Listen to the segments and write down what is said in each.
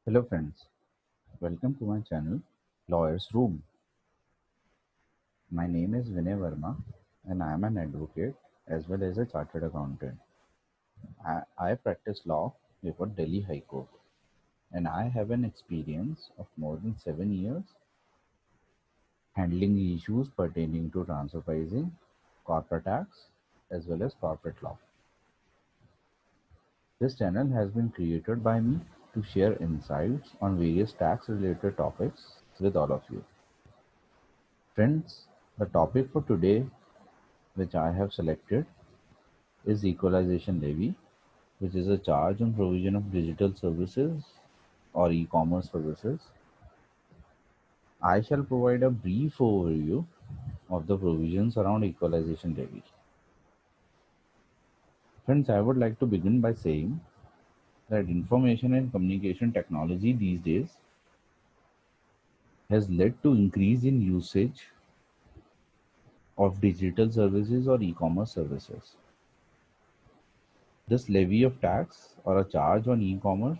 Hello friends, welcome to my channel Lawyer's Room. My name is Vinay Verma and I am an advocate as well as a chartered accountant. I practice law before Delhi High Court and I have an experience of more than 7 years handling issues pertaining to transfer pricing, corporate tax as well as corporate law. This channel has been created by me to share insights on various tax related topics with all of you. Friends, the topic for today which I have selected is equalization levy, which is a charge on provision of digital services or e-commerce services. I shall provide a brief overview of the provisions around equalization levy. Friends, I would like to begin by saying that information and communication technology these days has led to increase in usage of digital services or e-commerce services. This levy of tax or a charge on e-commerce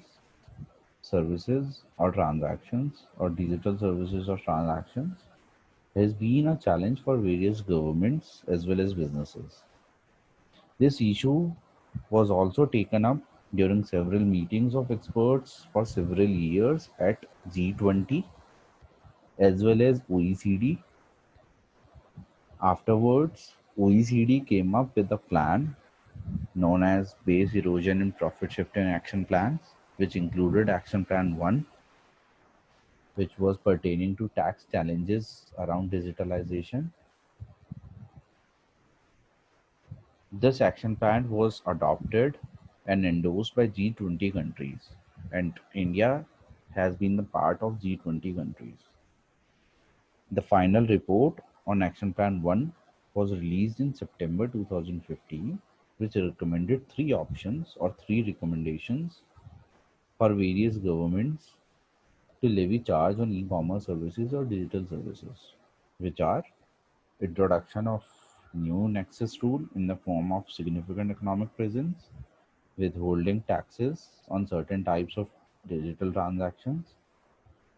services or transactions or digital services or transactions has been a challenge for various governments as well as businesses. This issue was also taken up during several meetings of experts for several years at G20 as well as OECD. Afterwards, OECD came up with a plan known as Base Erosion and Profit Shifting Action Plans, which included Action Plan 1, which was pertaining to tax challenges around digitalization. This action plan was adopted and endorsed by G20 countries, and India has been the part of G20 countries. The final report on Action Plan 1 was released in September 2015, which recommended three options or three recommendations for various governments to levy charge on e-commerce services or digital services, which are introduction of new nexus rule in the form of significant economic presence, withholding taxes on certain types of digital transactions,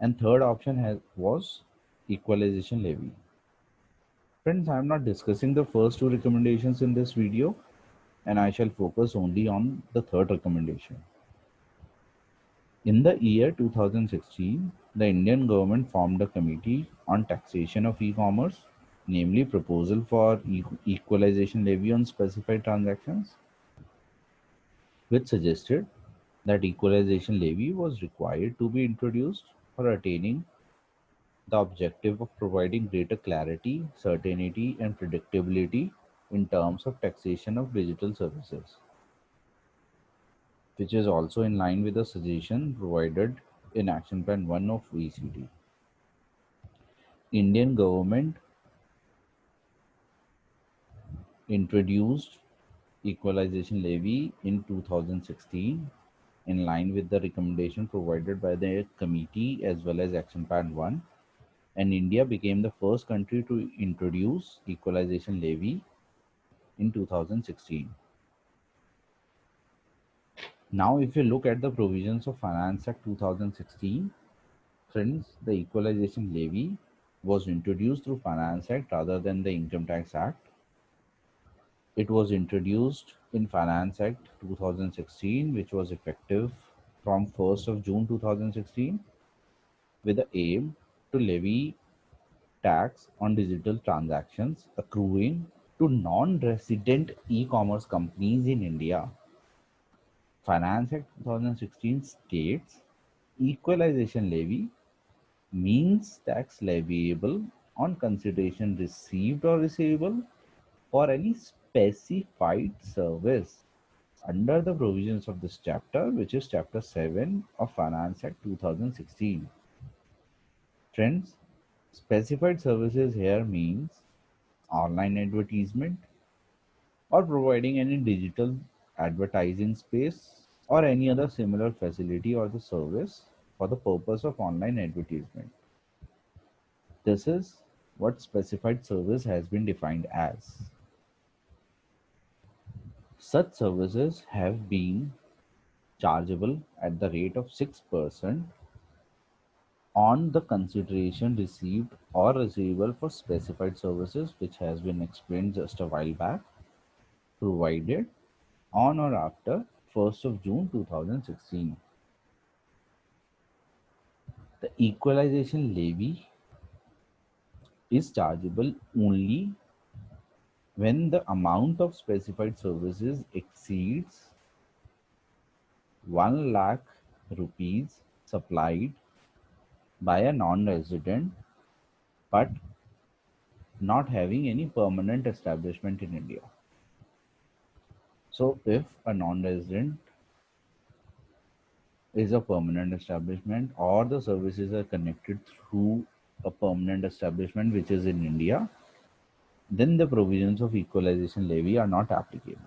and third option was equalization levy. Friends, I am not discussing the first two recommendations in this video, and I shall focus only on the third recommendation. In the year 2016, the Indian government formed a committee on taxation of e-commerce, namely proposal for equalization levy on specified transactions, which suggested that equalization levy was required to be introduced for attaining the objective of providing greater clarity, certainty, and predictability in terms of taxation of digital services, which is also in line with the suggestion provided in Action Plan 1 of OECD. Indian government introduced equalization levy in 2016 in line with the recommendation provided by the committee as well as Action Plan 1, and India became the first country to introduce equalization levy in 2016. Now, if you look at the provisions of Finance Act 2016, friends, the equalization levy was introduced through Finance Act rather than the Income Tax Act. It was introduced in Finance Act 2016, which was effective from 1st of June 2016, with the aim to levy tax on digital transactions accruing to non-resident e-commerce companies in India. Finance Act 2016 states equalization levy means tax leviable on consideration received or receivable for any specified service under the provisions of this chapter, which is Chapter 7 of Finance Act 2016. Friends, specified services here means online advertisement or providing any digital advertising space or any other similar facility or the service for the purpose of online advertisement. This is what specified service has been defined as. Such services have been chargeable at the rate of 6% on the consideration received or receivable for specified services, which has been explained just a while back, provided on or after 1st of June 2016. The equalization levy is chargeable only when the amount of specified services exceeds 1 lakh rupees supplied by a non-resident but not having any permanent establishment in India. So if a non-resident is a permanent establishment or the services are connected through a permanent establishment which is in India, then the provisions of equalization levy are not applicable.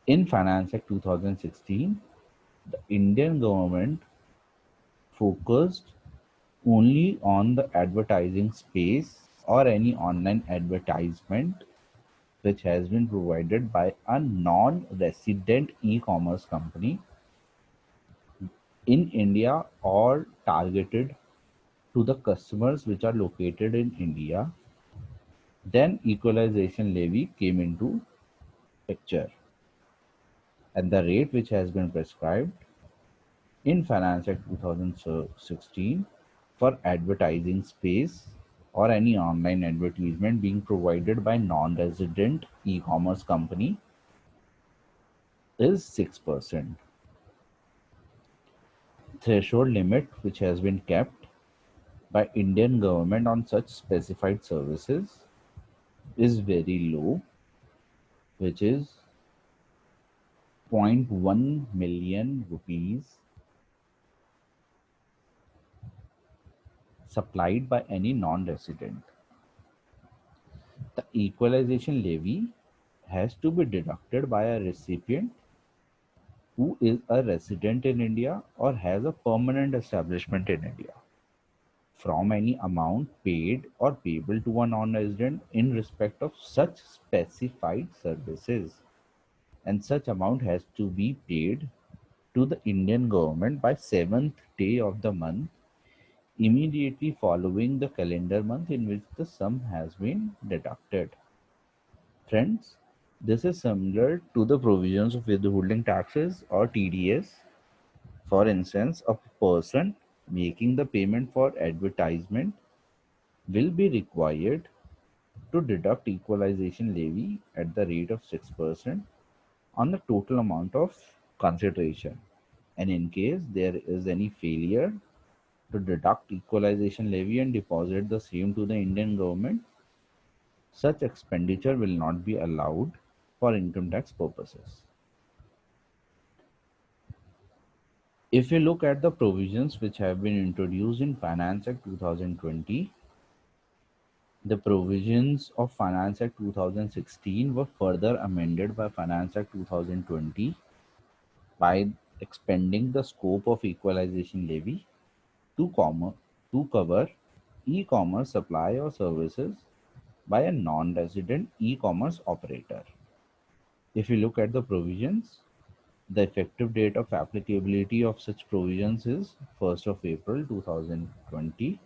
In Finance Act 2016, the Indian government focused only on the advertising space or any online advertisement which has been provided by a non-resident e-commerce company in India or targeted to the customers which are located in India. Then equalization levy came into picture, and the rate which has been prescribed in Finance Act 2016 for advertising space or any online advertisement being provided by non-resident e-commerce company is 6%. Threshold limit which has been kept by Indian government on such specified services is very low, which is zero point 0.1 million rupees supplied by any non-resident. The equalization levy has to be deducted by a recipient who is a resident in India or has a permanent establishment in India from any amount paid or payable to a non-resident in respect of such specified services, and such amount has to be paid to the Indian government by 7th day of the month immediately following the calendar month in which the sum has been deducted. Friends, this is similar to the provisions of withholding taxes or TDS. For instance, a person making the payment for advertisement will be required to deduct equalization levy at the rate of 6% on the total amount of consideration. And in case there is any failure to deduct equalization levy and deposit the same to the Indian government, such expenditure will not be allowed for income tax purposes. If you look at the provisions which have been introduced in Finance Act 2020, the provisions of Finance Act 2016 were further amended by Finance Act 2020 by expanding the scope of equalization levy to, to cover e-commerce supply or services by a non-resident e-commerce operator. If you look at the provisions, the effective date of applicability of such provisions is 1st of April 2020.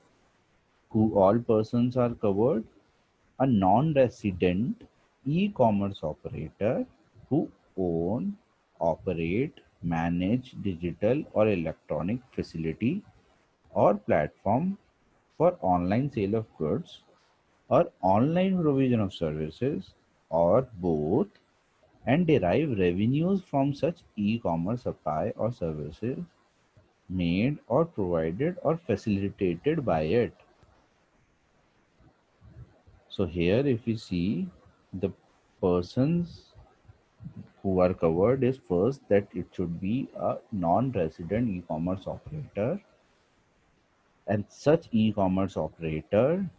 Who all persons are covered? A non-resident e-commerce operator who own, operate, manage digital or electronic facility or platform for online sale of goods or online provision of services or both, and derive revenues from such e-commerce supply or services made or provided or facilitated by it. So here if we see, the persons who are covered is first that it should be a non-resident e-commerce operator, and such e-commerce operator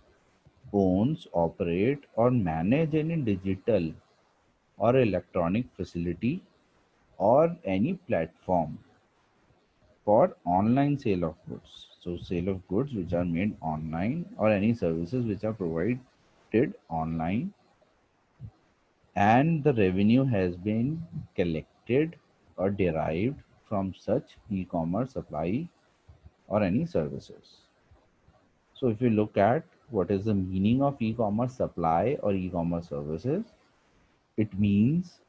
owns, operate or manage any digital or electronic facility or any platform for online sale of goods. So sale of goods which are made online or any services which are provided online, and the revenue has been collected related or derived from such e-commerce supply or any services. So if you look at what is the meaning of e-commerce supply or e-commerce services, it means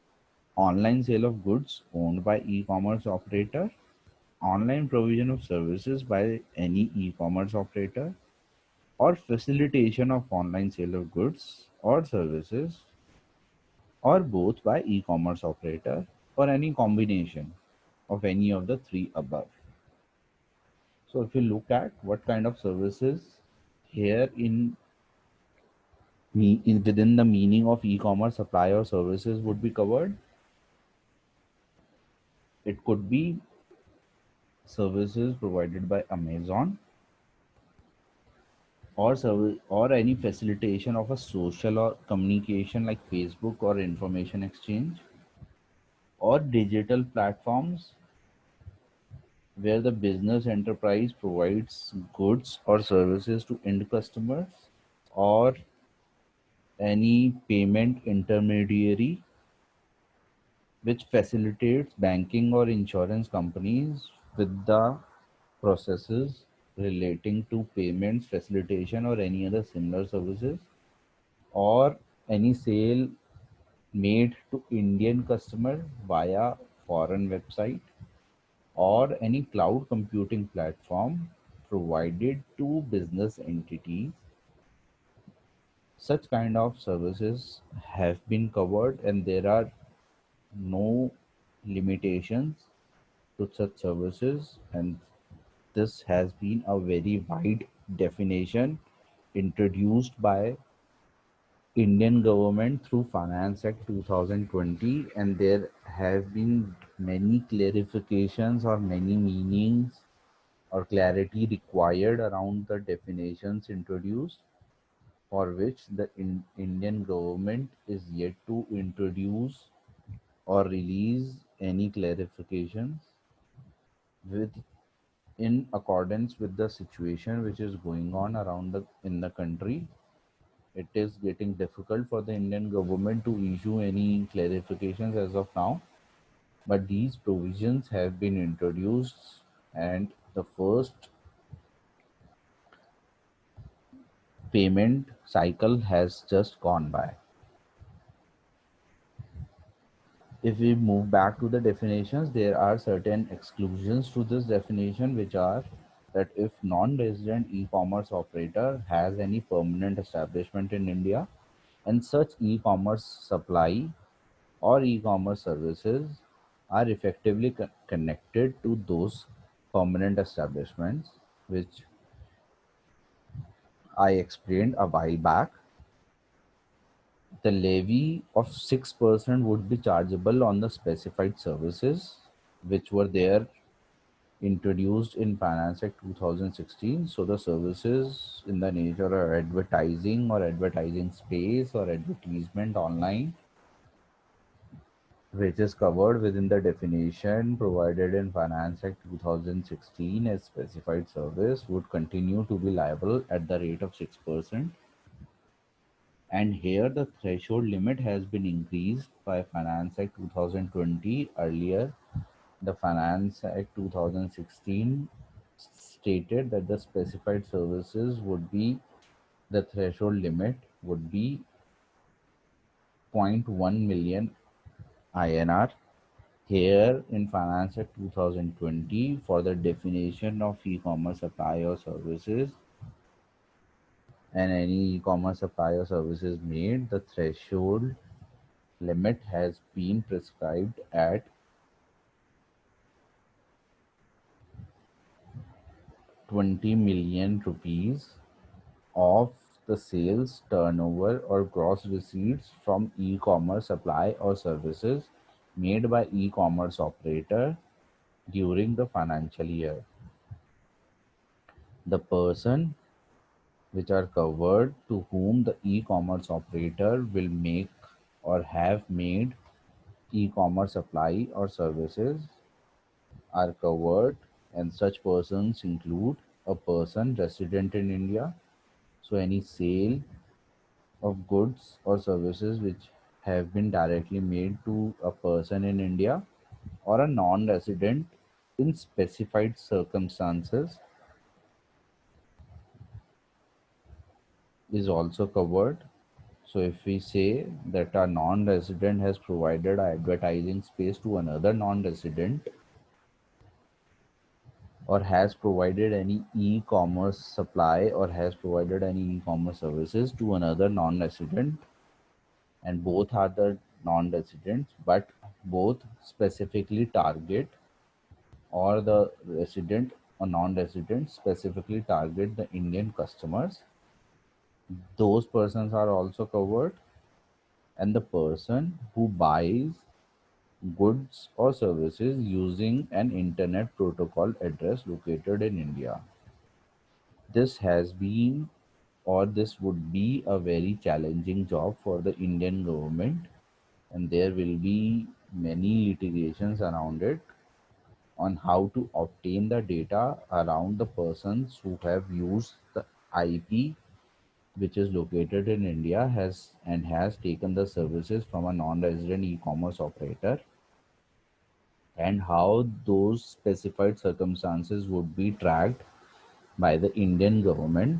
online sale of goods owned by e-commerce operator, online provision of services by any e-commerce operator, or facilitation of online sale of goods or services, or both by e-commerce operator, or any combination of any of the three above. So if you look at what kind of services here within the meaning of e-commerce supply or services would be covered, it could be services provided by Amazon, or service or any facilitation of a social or communication like Facebook or information exchange, or digital platforms where the business enterprise provides goods or services to end customers, or any payment intermediary which facilitates banking or insurance companies with the processes relating to payments facilitation or any other similar services, or any sale made to Indian customer via foreign website, or any cloud computing platform provided to business entities. Such kind of services have been covered, and there are no limitations to such services, and this has been a very wide definition introduced by Indian government through Finance Act 2020, and there have been many clarifications or many meanings or clarity required around the definitions introduced, for which the Indian government is yet to introduce or release any clarifications with in accordance with the situation which is going on around the in the country. It is getting difficult for the Indian government to issue any clarifications as of now, but these provisions have been introduced, and the first payment cycle has just gone by. If we move back to the definitions, there are certain exclusions to this definition, which are that if non-resident e-commerce operator has any permanent establishment in India, and such e-commerce supply or e-commerce services are effectively connected to those permanent establishments, which I explained a while back, the levy of 6% would be chargeable on the specified services which were there introduced in Finance Act 2016. So the services in the nature of advertising or advertising space or advertisement online, which is covered within the definition provided in Finance Act 2016 as specified service, would continue to be liable at the rate of 6%. And here the threshold limit has been increased by Finance Act 2020. Earlier, the Finance Act 2016 stated that the specified services would be the threshold limit would be zero point 0.1 million INR. Here in Finance Act 2020, for the definition of e-commerce supply or services, and any e-commerce supply or services made, the threshold limit has been prescribed at 20 million rupees of the sales turnover or gross receipts from e-commerce supply or services made by e-commerce operator during the financial year. The person which are covered to whom the e-commerce operator will make or have made e-commerce supply or services are covered, and such persons include a person resident in India. So any sale of goods or services which have been directly made to a person in India, or a non-resident in specified circumstances is also covered. So if we say that a non-resident has provided advertising space to another non-resident or has provided any e-commerce supply or has provided any e-commerce services to another non-resident, and both are the non-residents, but both specifically target, or the resident or non-resident specifically target the Indian customers, those persons are also covered. And the person who buys goods or services using an internet protocol address located in India. This has been, or this would be, a very challenging job for the Indian government, and there will be many litigations around it on how to obtain the data around the persons who have used the IP which is located in India has taken the services from a non-resident e-commerce operator, and how those specified circumstances would be tracked by the Indian government,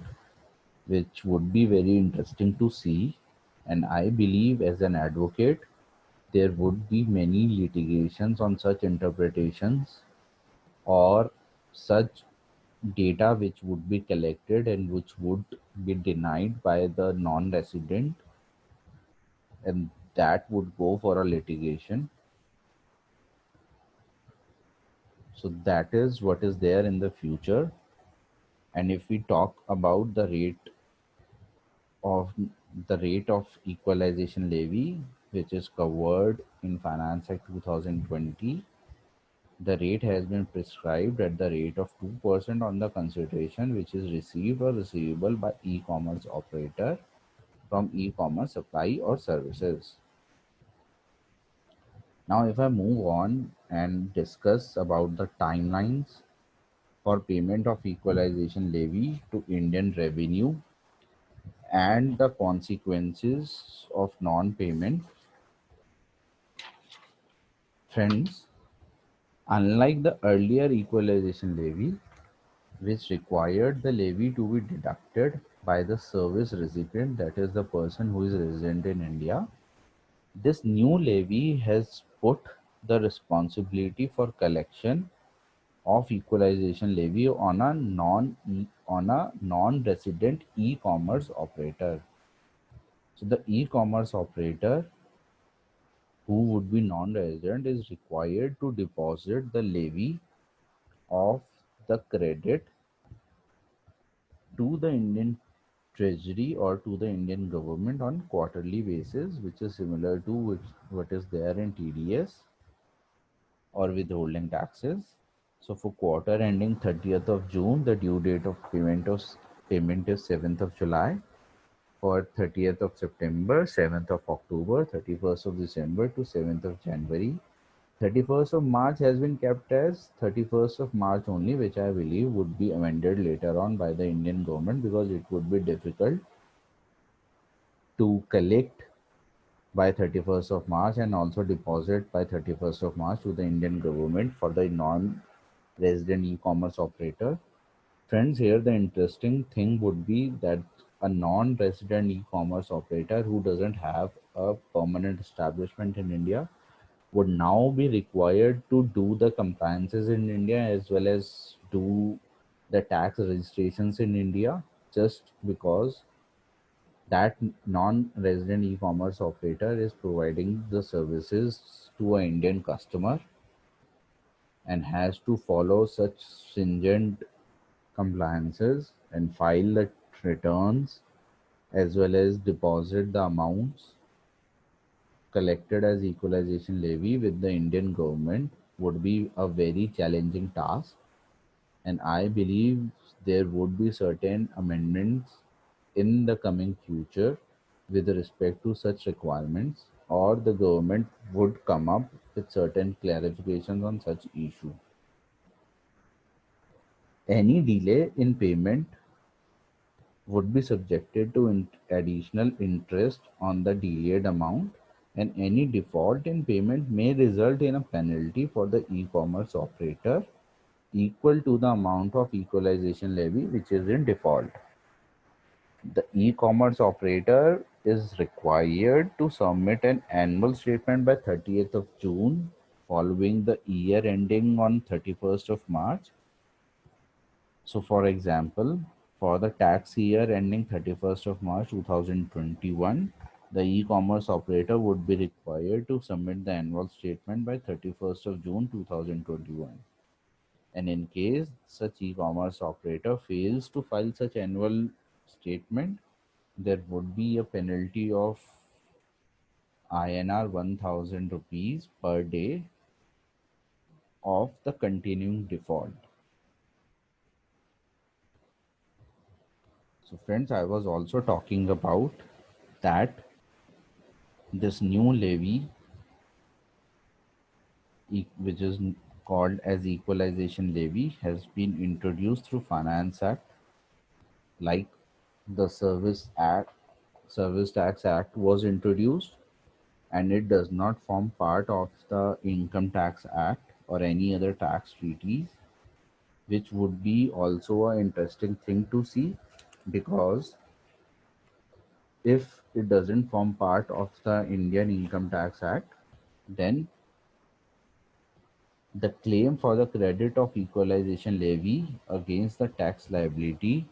which would be very interesting to see. And I believe, as an advocate, there would be many litigations on such interpretations or such data which would be collected and which would be denied by the non-resident, and that would go for a litigation. So that is what is there in the future. And if we talk about of the rate of equalization levy, which is covered in Finance Act 2020, the rate has been prescribed at the rate of 2% on the consideration which is received or receivable by e-commerce operator from e-commerce supply or services. Now, if I move on and discuss about the timelines for payment of equalization levy to Indian revenue and the consequences of non-payment, friends, unlike the earlier equalization levy, which required the levy to be deducted by the service recipient, that is the person who is resident in India, this new levy has put the responsibility for collection of equalization levy on a non-resident e-commerce operator. So the e-commerce operator who would be non-resident is required to deposit the levy of the credit to the Indian Treasury or to the Indian government on quarterly basis, which is similar to what is there in TDS or withholding taxes. So for quarter ending 30th of June, the due date of payment is 7th of July. For 30th of September, 7th of October, 31st of December to 7th of January. 31st of March has been kept as 31st of March only, which I believe would be amended later on by the Indian government, because it would be difficult to collect by 31st of March and also deposit by 31st of March to the Indian government for the non-resident e-commerce operator. Friends, here the interesting thing would be that a non-resident e-commerce operator who doesn't have a permanent establishment in India would now be required to do the compliances in India as well as do the tax registrations in India, just because that non-resident e-commerce operator is providing the services to an Indian customer and has to follow such stringent compliances and file the returns as well as deposit the amounts collected as equalization levy with the Indian government would be a very challenging task. And I believe there would be certain amendments in the coming future with respect to such requirements, or the government would come up with certain clarifications on such issue. Any delay in payment would be subjected to additional interest on the delayed amount, and any default in payment may result in a penalty for the e-commerce operator equal to the amount of equalization levy which is in default. The e-commerce operator is required to submit an annual statement by 30th of June following the year ending on 31st of March. So for example, for the tax year ending 31st of March 2021, the e-commerce operator would be required to submit the annual statement by 31st of June 2021. And in case such e-commerce operator fails to file such annual statement, there would be a penalty of INR 1000 rupees per day of the continuing default. So friends, I was also talking about that this new levy, which is called as equalization levy, has been introduced through Finance Act, like the Service Tax Act was introduced, and it does not form part of the Income Tax Act or any other tax treaties, which would be also an interesting thing to see, because if it doesn't form part of the Indian Income Tax Act, then the claim for the credit of equalization levy against the tax liability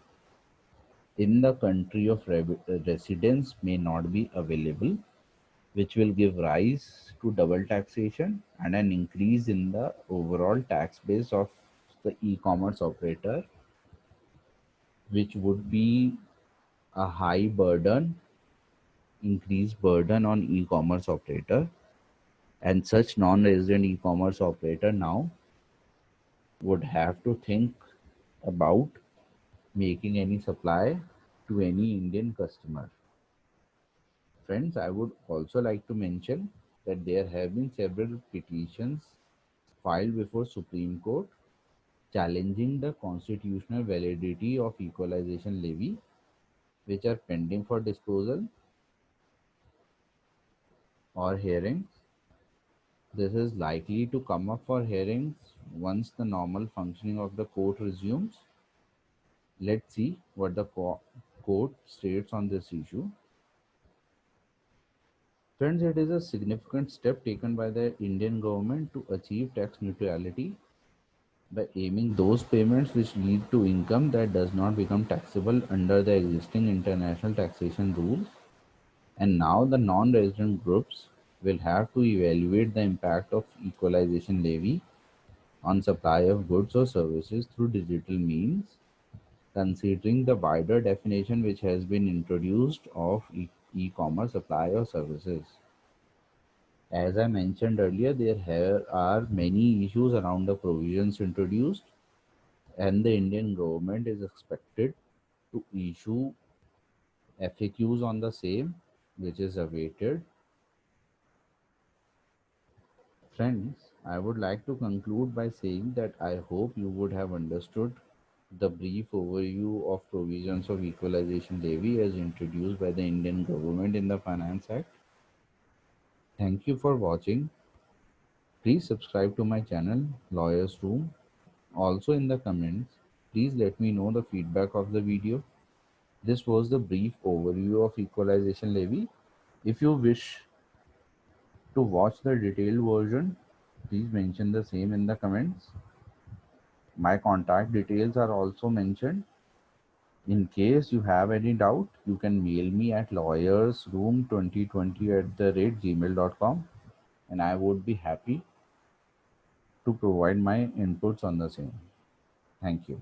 in the country of residence may not be available, which will give rise to double taxation and an increase in the overall tax base of the e-commerce operator, which would be a high burden, increased burden on e-commerce operator. And such non-resident e-commerce operator now would have to think about making any supply to any Indian customer. Friends, I would also like to mention that there have been several petitions filed before Supreme Court challenging the constitutional validity of equalization levy, which are pending for disposal or hearings. This is likely to come up for hearings once the normal functioning of the court resumes. Let's see what the court states on this issue. Friends, it is a significant step taken by the Indian government to achieve tax neutrality by aiming those payments which lead to income that does not become taxable under the existing international taxation rules. And now the non-resident groups will have to evaluate the impact of equalization levy on supply of goods or services through digital means, considering the wider definition which has been introduced of e-commerce supply or services. As I mentioned earlier, there are many issues around the provisions introduced, and the Indian government is expected to issue FAQs on the same, which is awaited. Friends, I would like to conclude by saying that I hope you would have understood the brief overview of provisions of equalization levy as introduced by the Indian government in the Finance Act. Thank you for watching. Please subscribe to my channel, Lawyers Room. Also in the comments, please let me know the feedback of the video. This was the brief overview of equalization levy. If you wish to watch the detailed version, please mention the same in the comments. My contact details are also mentioned. In case you have any doubt, you can mail me at lawyersroom2020@gmail.com, and I would be happy to provide my inputs on the same. Thank you.